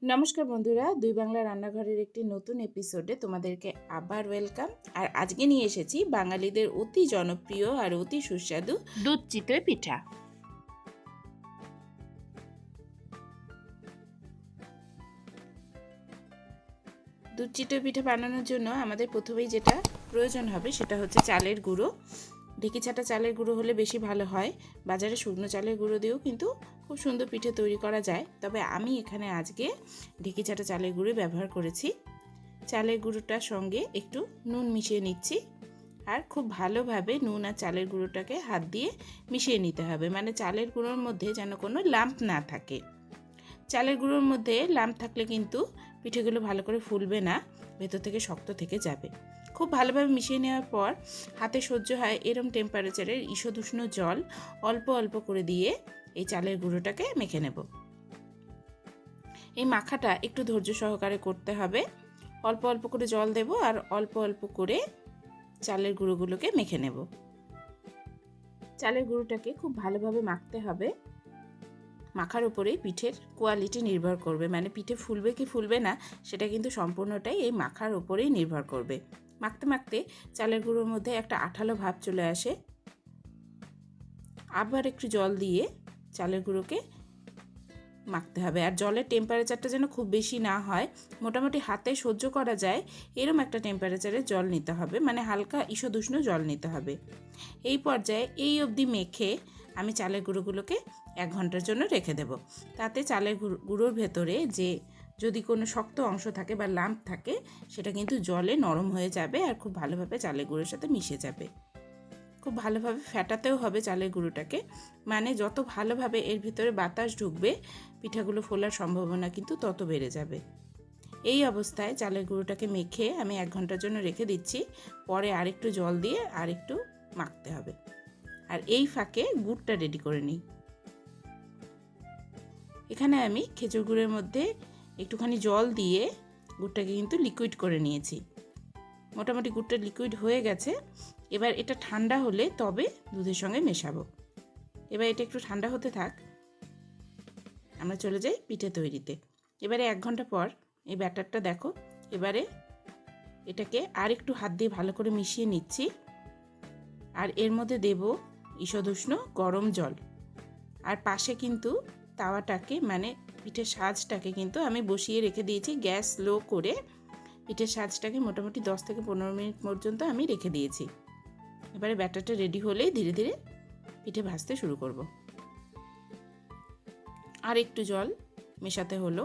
নমস্কার বন্ধুরা, দুই বাংলা রান্নাঘরের একটি নতুন এপিসোডে তোমাদেরকে আবার ওয়েলকাম। আর আজকে নিয়ে এসেছি বাঙালিদের অতি জনপ্রিয় আর অতি সুস্বাদু দুধ চিতই পিঠা। দুধ চিতই পিঠা বানানোর জন্য আমাদের প্রথমেই যেটা প্রয়োজন হবে সেটা হচ্ছে চালের গুঁড়ো। ঢেঁকি ছাটা চালের গুঁড়ো হলে বেশি ভালো হয়। বাজারে শুকনো চালের গুঁড়ো দিয়েও কিন্তু খুব সুন্দর পিঠে তৈরি করা যায়, তবে আমি এখানে আজকে ঢেঁকি ছাটা চালের গুঁড়ো ব্যবহার করেছি। চালের গুঁড়োটার সঙ্গে একটু নুন মিশিয়ে নিচ্ছি, আর খুব ভালোভাবে নুন আর চালের গুঁড়োটাকে হাত দিয়ে মিশিয়ে নিতে হবে, মানে চালের গুঁড়োর মধ্যে যেন কোনো লাম্প না থাকে। চালের গুঁড়োর মধ্যে লাম্প থাকলে কিন্তু পিঠেগুলো ভালো করে ফুলবে না, ভেতর থেকে শক্ত থেকে যাবে। খুব ভালোভাবে মিশিয়ে নেওয়ার পর হাতে সহ্য হয় এরম টেম্পারেচারের ঈষদুষ্ণ জল অল্প অল্প করে দিয়ে এই চালের গুঁড়োটাকে মেখে নেব। এই মাখাটা একটু ধৈর্য সহকারে করতে হবে। অল্প অল্প করে জল দেব আর অল্প অল্প করে চালের গুঁড়োগুলোকে মেখে নেব। চালের গুঁড়োটাকে খুব ভালোভাবে মাখতে হবে। মাখার উপরেই পিঠের কোয়ালিটি নির্ভর করবে, মানে পিঠে ফুলবে কি ফুলবে না সেটা কিন্তু সম্পূর্ণটাই এই মাখার উপরেই নির্ভর করবে। মাখতে মাখতে চালের গুঁড়োর মধ্যে একটা আঠালো ভাব চলে আসে। আবার একটু জল দিয়ে চালের গুঁড়োকে মাখতে হবে, আর জলের টেম্পারেচারটা যেন খুব বেশি না হয়, মোটামুটি হাতে সহ্য করা যায় এরম একটা টেম্পারেচারে জল নিতে হবে, মানে হালকা ঈষদুষ্ণ জল নিতে হবে। এই পর্যায়ে এই অবধি মেখে আমি চালের গুঁড়োগুলোকে 1 ঘন্টার জন্য রেখে দেব। তাতে চালের গুঁড়োর ভেতরে যে যদি কোনো শক্ত অংশ থাকে বা লাম্প থাকে সেটা কিন্তু জলে নরম হয়ে যাবে আর খুব ভালোভাবে চালের গুঁড়োর সাথে মিশে যাবে। খুব ভালোভাবে ফেটাতেও হবে চালের গুঁড়োটাকে, মানে যত ভালোভাবে এর ভিতরে বাতাস ঢুকবে পিঠাগুলো ফোলার সম্ভাবনা কিন্তু তত বেড়ে যাবে। এই অবস্থায় চালের গুঁড়োটাকে মেখে আমি 1 ঘন্টার জন্য রেখে দিচ্ছি। পরে আরেকটু জল দিয়ে আরেকটু মাখতে হবে। আর এই ফাঁকে গুড়টা রেডি করে নিই। এখানে আমি খেজুর গুড়ের মধ্যে একটুখানি জল দিয়ে গুড়টাকে কিন্তু লিকুইড করে নিয়েছি। মোটামুটি গুড়টা লিকুইড হয়ে গেছে। এবার এটা ঠান্ডা হলে তবে দুধের সঙ্গে মেশাবো। এবার এটা একটু ঠান্ডা হতে থাক, আমরা চলে যাই পিঠে তৈরিতে। এবারে 1 ঘন্টা পর এই ব্যাটারটা দেখো। এবারে এটাকে আর একটু হাত দিয়ে ভালো করে মিশিয়ে নিচ্ছি, আর এর মধ্যে দেব ঈষদুষ্ণ গরম জল। আর পাশে কিন্তু তাওয়াটাকে মানে পিঠের সাজটাকে কিন্তু আমি বসিয়ে রেখে দিয়েছি গ্যাস স্লো করে। পিঠের সাজটাকে মোটামুটি 10 থেকে 15 মিনিট পর্যন্ত আমি রেখে দিয়েছি। এবারে ব্যাটারটা রেডি হলেই ধীরে ধীরে পিঠে ভাজতে শুরু করব। আর একটু জল মেশাতে হলো,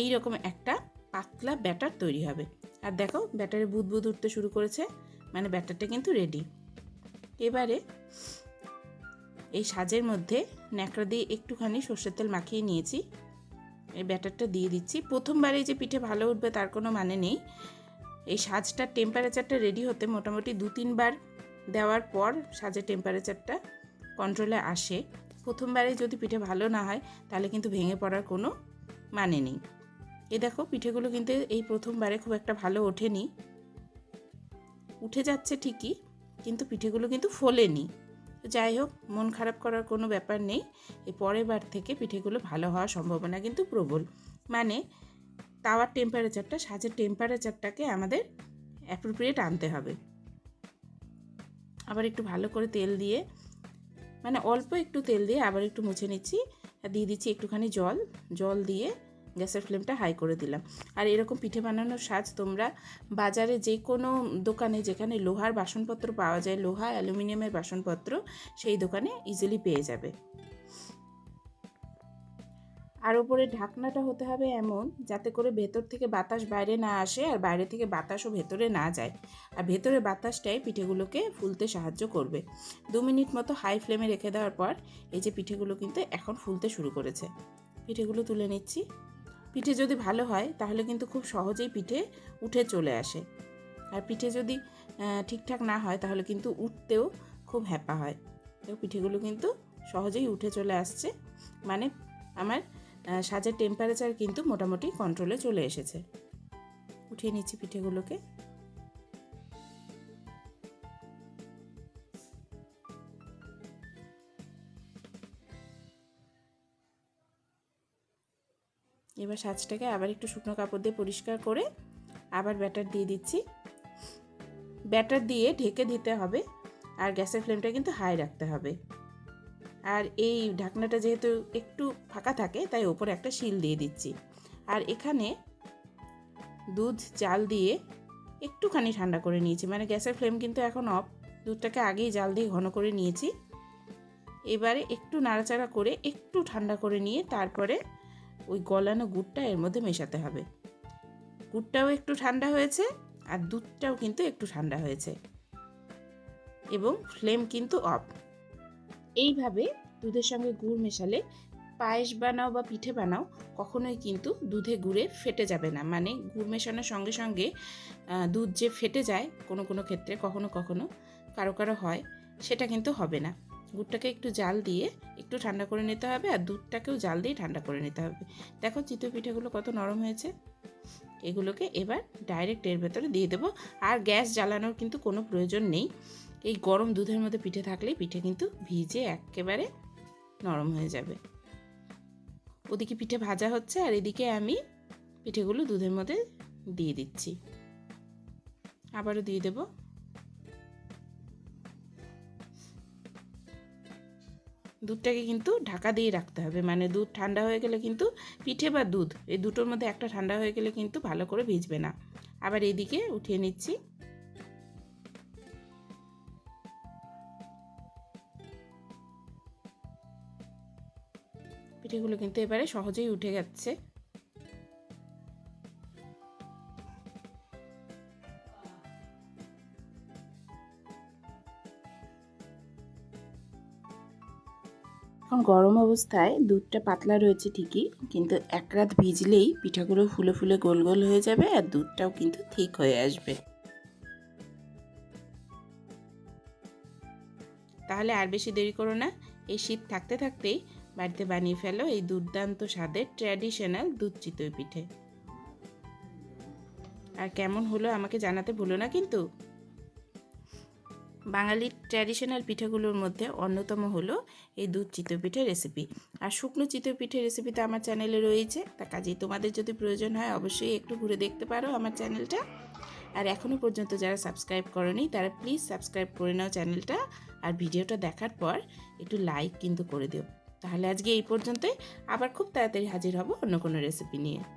এই রকম একটা পাতলা ব্যাটার তৈরি হবে। আর দেখো ব্যাটারে বুদবুদ উঠতে শুরু করেছে, মানে ব্যাটারটা কিন্তু রেডি। এবারে এই সাজের মধ্যে ন্যাকড়া দিয়ে একটুখানি সর্ষের তেল মাখিয়ে নিয়েছি, এই ব্যাটারটা দিয়ে দিচ্ছি। প্রথমবারে যে পিঠে ভালো উঠবে তার কোনো মানে নেই। এই সাজটার টেম্পারেচারটা রেডি হতে মোটামুটি 2-3 বার দেওয়ার পর সাজের টেম্পারেচারটা কন্ট্রোলে আসে। প্রথমবারে যদি পিঠে ভালো না হয় তাহলে কিন্তু ভেঙে পড়ার কোনো মানে নেই। এ দেখো পিঠেগুলো কিন্তু এই প্রথমবারে খুব একটা ভালো ওঠেনি, উঠে যাচ্ছে ঠিকই কিন্তু পিঠেগুলো কিন্তু ফোলেনি। যাই হোক, মন খারাপ করার কোনো ব্যাপার নেই। এই পরের বার থেকে পিঠেগুলো ভালো হওয়ার সম্ভাবনা কিন্তু প্রবল। মানে তাওয়ার টেম্পারেচারটা সাজের টেম্পারেচারটাকে আমাদের অ্যাপ্রোপ্রিয়েট আনতে হবে। আবার একটু ভালো করে তেল দিয়ে, মানে অল্প একটু তেল দিয়ে আবার একটু মুছে নিচ্ছি। আর দিয়ে দিচ্ছি একটুখানি জল দিয়ে গ্যাসের ফ্লেমটা হাই করে দিলাম। আর এরকম পিঠে বানানোর সাজ তোমরা বাজারে যে কোনো দোকানে যেখানে লোহার বাসনপত্র পাওয়া যায়, লোহা অ্যালুমিনিয়ামের বাসনপত্র, সেই দোকানে ইজিলি পেয়ে যাবে। আর ওপরে ঢাকনাটা হতে হবে এমন যাতে করে ভেতর থেকে বাতাস বাইরে না আসে আর বাইরে থেকে বাতাসও ভেতরে না যায়। আর ভেতরে বাতাসটাই পিঠেগুলোকে ফুলতে সাহায্য করবে। 2 মিনিট মতো হাই ফ্লেমে রেখে দেওয়ার পর এই যে পিঠেগুলো কিন্তু এখন ফুলতে শুরু করেছে। পিঠেগুলো তুলে নিচ্ছি। পিঠে যদি ভালো হয় তাহলে কিন্তু খুব সহজেই পিঠে উঠে চলে আসে। আর পিঠে যদি ঠিকঠাক না হয় তাহলে কিন্তু উঠতেও খুব হ্যাপা হয়। তো পিঠেগুলো কিন্তু সহজেই উঠে চলে আসছে, মানে আমার সাজের টেম্পারেচার কিন্তু মোটামুটি কন্ট্রোলে চলে এসেছে। উঠিয়ে নিচ্ছি পিঠেগুলোকে। এবার সাজটাকে আবার একটু শুকনো কাপড় দিয়ে পরিষ্কার করে আবার ব্যাটার দিয়ে দিচ্ছি। ব্যাটার দিয়ে ঢেকে দিতে হবে, আর গ্যাসের ফ্লেমটা কিন্তু হাই রাখতে হবে। আর এই ঢাকনাটা যেহেতু একটু ফাঁকা থাকে তাই ওপরে একটা শিল দিয়ে দিচ্ছি। আর এখানে দুধ জাল দিয়ে একটুখানি ঠান্ডা করে নিয়েছি, মানে গ্যাসের ফ্লেম কিন্তু এখন অফ। দুধটাকে আগেই জাল দিয়ে ঘন করে নিয়েছি। এবারে একটু নাড়াচাড়া করে একটু ঠান্ডা করে নিয়ে তারপরে ওই গলানো গুড়টা এর মধ্যে মেশাতে হবে। গুড়টাও একটু ঠান্ডা হয়েছে আর দুধটাও কিন্তু একটু ঠান্ডা হয়েছে এবং ফ্লেম কিন্তু অফ। এইভাবে দুধের সঙ্গে গুড় মেশালে পায়েস বানাও বা পিঠে বানাও কখনোই কিন্তু দুধে গুড়ে ফেটে যাবে না। মানে গুড় মেশানোর সঙ্গে সঙ্গে দুধ যে ফেটে যায় কোনো কোনো ক্ষেত্রে, কখনো কখনো কারো কারো হয়, সেটা কিন্তু হবে না। গুড়টাকে একটু জাল দিয়ে একটু ঠান্ডা করে নিতে হবে আর দুধটাকেও জাল দিয়ে ঠান্ডা করে নিতে হবে। দেখো চিতই পিঠেগুলো কত নরম হয়েছে। এগুলোকে এবার ডাইরেক্ট এর ভেতরে দিয়ে দেবো। আর গ্যাস জ্বালানোর কিন্তু কোনো প্রয়োজন নেই। এই গরম দুধের মধ্যে পিঠে থাকলেই পিঠে কিন্তু ভিজে একেবারে নরম হয়ে যাবে। ওদিকে পিঠে ভাজা হচ্ছে আর এদিকে আমি পিঠেগুলো দুধের মধ্যে দিয়ে দিচ্ছি। আবারও দিয়ে দেব। দুধটাকে কিন্তু ঢাকা দিয়ে রাখতে হবে, মানে দুধ ঠান্ডা হয়ে গেলে কিন্তু পিঠে বা দুধ এই দুটোর মধ্যে একটা ঠান্ডা হয়ে গেলে কিন্তু ভালো করে ভিজবে না। আবার এইদিকে উঠিয়ে নিচ্ছি। পিঠেগুলো কিন্তু এবারে সহজেই উঠে যাচ্ছে। এখন গরম অবস্থায় দুধটা পাতলা রয়েছে ঠিকই, কিন্তু এক রাত ভিজলেই পিঠাগুলো ফুলে ফুলে গোল গোল হয়ে যাবে আর দুধটাও কিন্তু ঠিক হয়ে আসবে। তাহলে আর বেশি দেরি করো না, এই শীত থাকতে থাকতেই বাড়িতে বানিয়ে ফেলো এই দুর্দান্ত স্বাদের ট্র্যাডিশনাল দুধ চিতই পিঠে। আর কেমন হলো আমাকে জানাতে ভুলো না কিন্তু। বাঙালির ট্র্যাডিশনাল পিঠেগুলোর মধ্যে অন্যতম হলো এই দুধ চিতই পিঠের রেসিপি। আর শুকনো চিতই পিঠের রেসিপি তো আমার চ্যানেলে রয়েছে, তা কাজেই তোমাদের যদি প্রয়োজন হয় অবশ্যই একটু ঘুরে দেখতে পারো আমার চ্যানেলটা। আর এখনও পর্যন্ত যারা সাবস্ক্রাইব করোনি তারা প্লিজ সাবস্ক্রাইব করে নাও চ্যানেলটা, আর ভিডিওটা দেখার পর একটু লাইক কিন্তু করে দিও। তাহলে আজকে এই পর্যন্তই, আবার খুব তাড়াতাড়ি হাজির হব অন্য কোনো রেসিপি নিয়ে।